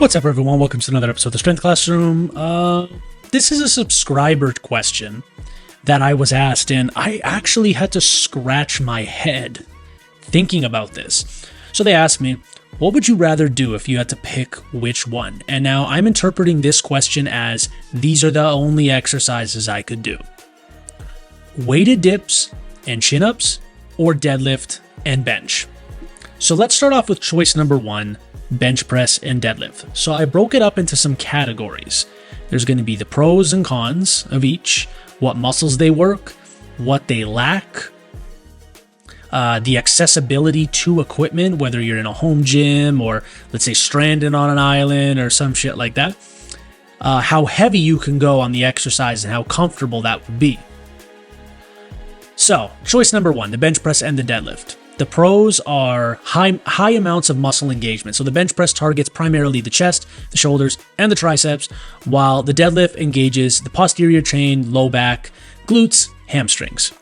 What's up, everyone? Welcome to another episode of the Strength Classroom. This is a subscriber question that I was asked, and I actually had to scratch my head thinking about this. So they asked me, what would you rather do if you had to pick which one? And now I'm interpreting this question as these are the only exercises I could do. Weighted dips and chin-ups, or deadlift and bench. So let's start off with choice number one, bench press and deadlift. So I broke it up into some categories. There's going to be the pros and cons of each, what muscles they work, what they lack, the accessibility to equipment, whether you're in a home gym or let's say stranded on an island or some shit like that, how heavy you can go on the exercise and how comfortable that would be. So choice number one, the bench press and the deadlift. The pros are high amounts of muscle engagement. So the bench press targets primarily the chest, the shoulders, and the triceps, while the deadlift engages the posterior chain, low back, glutes, hamstrings.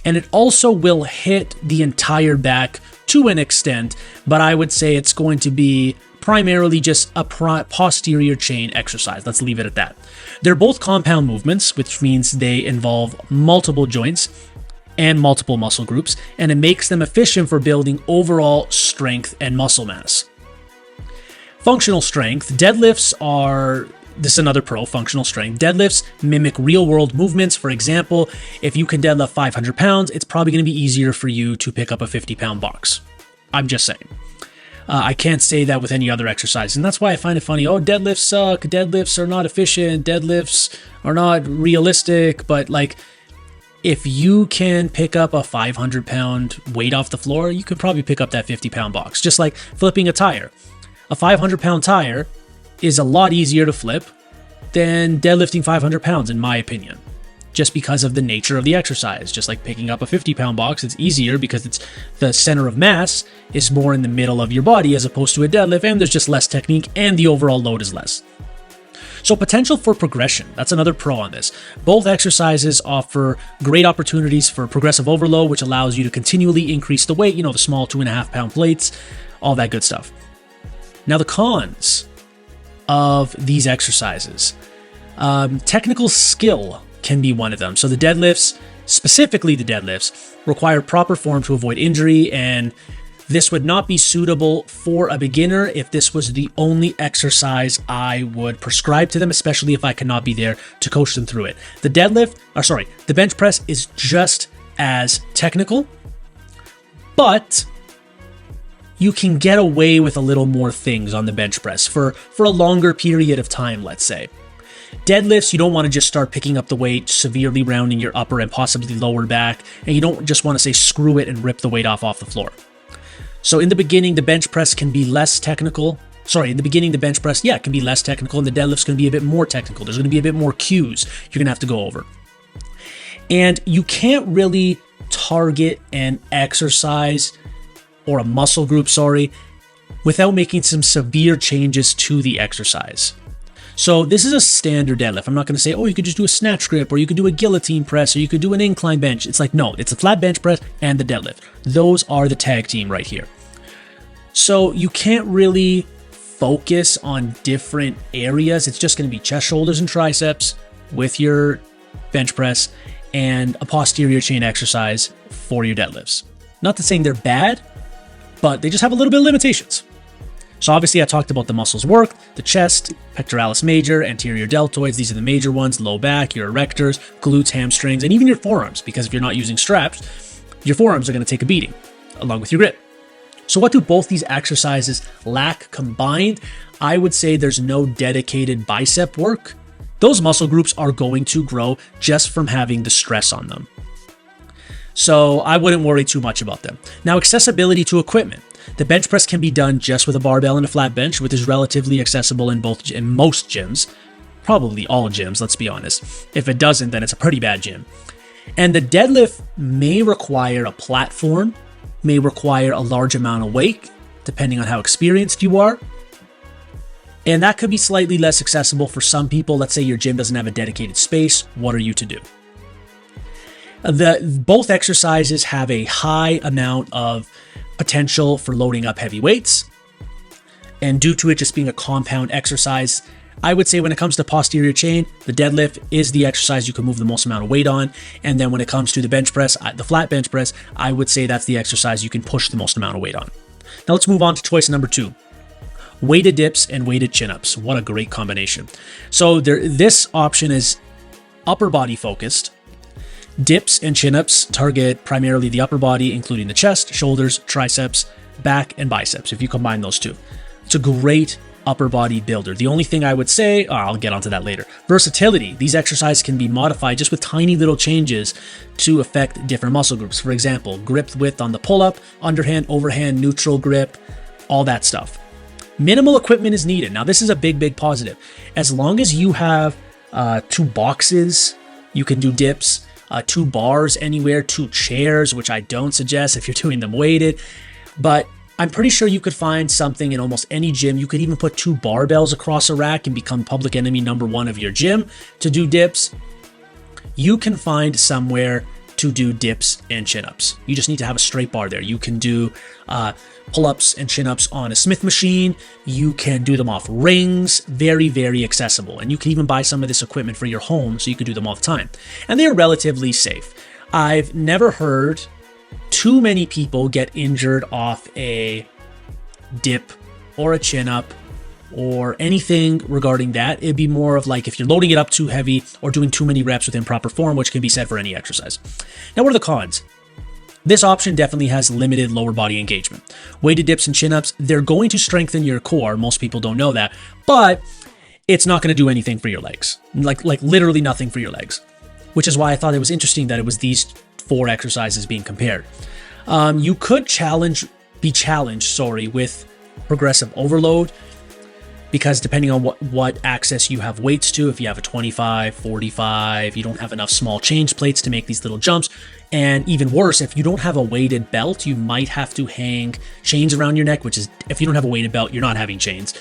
And it also will hit the entire back to an extent, but I would say it's going to be primarily just a posterior chain exercise. Let's leave it at that. They're both compound movements, which means they involve multiple joints and multiple muscle groups, and it makes them efficient for building overall strength and muscle mass. Functional strength. Deadlifts are, this is another pro, functional strength. Deadlifts mimic real-world movements. For example, if you can deadlift 500 pounds, it's probably going to be easier for you to pick up a 50-pound box. I'm just saying. I can't say that with any other exercise, and that's why I find it funny. Oh, deadlifts suck. Deadlifts are not efficient. Deadlifts are not realistic, but like, if you can pick up a 500-pound weight off the floor, you could probably pick up that 50-pound box. Just like flipping a tire. A 500-pound tire is a lot easier to flip than deadlifting 500 pounds, in my opinion, just because of the nature of the exercise. Just like picking up a 50-pound box, it's easier because it's the center of mass is more in the middle of your body as opposed to a deadlift, and there's just less technique, and the overall load is less. So potential for progression, that's another pro on this. Both exercises offer great opportunities for progressive overload, which allows you to continually increase the weight, you know, the small 2.5-pound plates, all that good stuff. Now the cons of these exercises. Technical skill can be one of them. So the deadlifts, specifically the deadlifts, require proper form to avoid injury, and this would not be suitable for a beginner if this was the only exercise I would prescribe to them, especially if I cannot be there to coach them through it. The the bench press is just as technical, but you can get away with a little more things on the bench press for a longer period of time, let's say. Deadlifts, you don't want to just start picking up the weight, severely rounding your upper and possibly lower back, and you don't just want to say screw it and rip the weight off the floor. So in the beginning, the bench press can be less technical. In the beginning, the bench press, can be less technical, and the deadlift's going to be a bit more technical. There's going to be a bit more cues you're going to have to go over. And you can't really target an exercise or a muscle group, without making some severe changes to the exercise. So this is a standard deadlift. I'm not going to say, oh, you could just do a snatch grip, or you could do a guillotine press, or you could do an incline bench. It's like, no, it's a flat bench press and the deadlift. Those are the tag team right here. So you can't really focus on different areas. It's just going to be chest, shoulders, and triceps with your bench press and a posterior chain exercise for your deadlifts. Not to saying they're bad, but they just have a little bit of limitations. So obviously I talked about the muscles worked, the chest, pectoralis major, anterior deltoids, these are the major ones, low back, your erectors, glutes, hamstrings, and even your forearms, because if you're not using straps, your forearms are going to take a beating, along with your grip. So what do both these exercises lack combined? I would say there's no dedicated bicep work. Those muscle groups are going to grow just from having the stress on them. So I wouldn't worry too much about them. Now, accessibility to equipment. The bench press can be done just with a barbell and a flat bench, which is relatively accessible in most gyms. Probably all gyms, let's be honest. If it doesn't, then it's a pretty bad gym. And the deadlift may require a platform, may require a large amount of weight, depending on how experienced you are. And that could be slightly less accessible for some people. Let's say your gym doesn't have a dedicated space. What are you to do? Both exercises have a high amount of potential for loading up heavy weights. And due to it just being a compound exercise, I would say when it comes to posterior chain, the deadlift is the exercise you can move the most amount of weight on. And then when it comes to the bench press, the flat bench press, I would say that's the exercise you can push the most amount of weight on. Now let's move on to choice number 2. Weighted dips and weighted chin-ups. What a great combination. So this option is upper body focused. Dips and chin-ups target primarily the upper body, including the chest, shoulders, triceps, back, and biceps, if you combine those two. It's a great upper body builder. The only thing I would say, I'll get onto that later. Versatility. These exercises can be modified just with tiny little changes to affect different muscle groups. For example, grip width on the pull-up, underhand, overhand, neutral grip, all that stuff. Minimal equipment is needed. Now, this is a big, big positive. As long as you have 2 boxes, you can do dips, 2 bars anywhere, 2 chairs, which I don't suggest if you're doing them weighted. But I'm pretty sure you could find something in almost any gym. You could even put 2 barbells across a rack and become public enemy number 1 of your gym to do dips. You can find somewhere to do dips and chin-ups. You just need to have a straight bar there. You can do pull-ups and chin-ups on a Smith machine. You can do them off rings. Very, very accessible. And you can even buy some of this equipment for your home so you can do them all the time. And they're relatively safe. I've never heard too many people get injured off a dip or a chin-up or anything regarding that. It'd be more of like if you're loading it up too heavy or doing too many reps with improper form, which can be said for any exercise. Now, what are the cons? This option definitely has limited lower body engagement. Weighted dips and chin-ups, they're going to strengthen your core. Most people don't know that, but it's not going to do anything for your legs. Like literally nothing for your legs, which is why I thought it was interesting that it was these 4 exercises being compared. You could be challenged with progressive overload, because depending on what access you have weights to, if you have a 25, 45, you don't have enough small change plates to make these little jumps. And even worse, if you don't have a weighted belt, you might have to hang chains around your neck, which is, if you don't have a weighted belt, you're not having chains.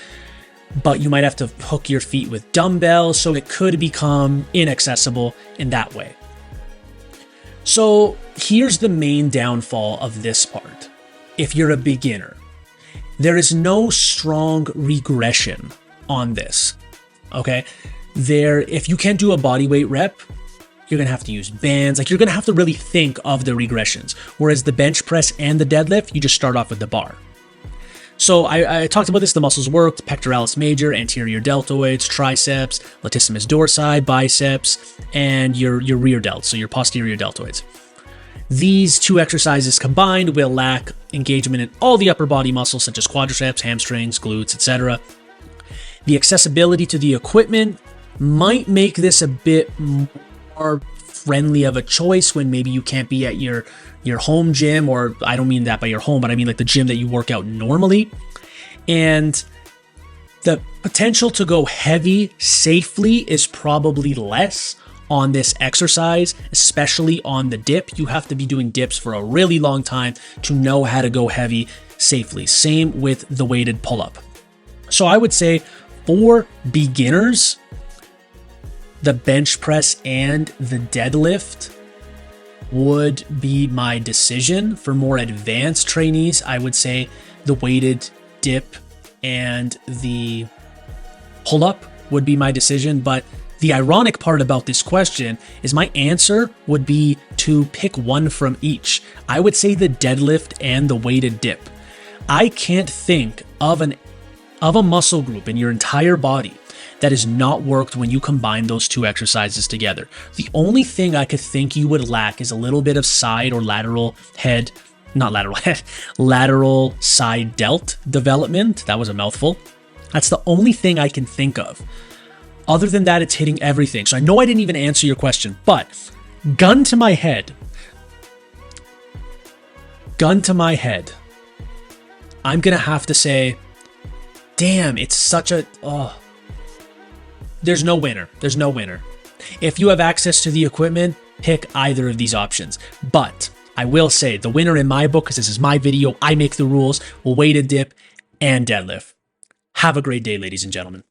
But you might have to hook your feet with dumbbells, so it could become inaccessible in that way. So here's the main downfall of this part. If you're a beginner, there is no strong regression on this, okay? If you can't do a body weight rep, you're gonna have to use bands. Like, you're gonna have to really think of the regressions. Whereas the bench press and the deadlift, you just start off with the bar. So I talked about this, the muscles worked: pectoralis major, anterior deltoids, triceps, latissimus dorsi, biceps, and your rear delts, so your posterior deltoids. These 2 exercises combined will lack engagement in all the upper body muscles such as quadriceps, hamstrings, glutes, etc. The accessibility to the equipment might make this a bit more friendly of a choice when maybe you can't be at your home gym, or I don't mean that by your home, but I mean like the gym that you work out normally. And the potential to go heavy safely is probably less on this exercise, especially on the dip. You have to be doing dips for a really long time to know how to go heavy safely. Same with the weighted pull-up. So I would say for beginners, the bench press and the deadlift would be my decision. For more advanced trainees, I would say the weighted dip and the pull-up would be my decision. But the ironic part about this question is my answer would be to pick one from each. I would say the deadlift and the weighted dip. I can't think of a muscle group in your entire body that is not worked when you combine those 2 exercises together. The only thing I could think you would lack is a little bit of side or lateral side delt development. That was a mouthful. That's the only thing I can think of. Other than that, it's hitting everything. So I know I didn't even answer your question, but gun to my head, I'm going to have to say, damn, it's such a... There's no winner. There's no winner. If you have access to the equipment, pick either of these options. But I will say the winner in my book, because this is my video, I make the rules, will weighted dip and deadlift. Have a great day, ladies and gentlemen.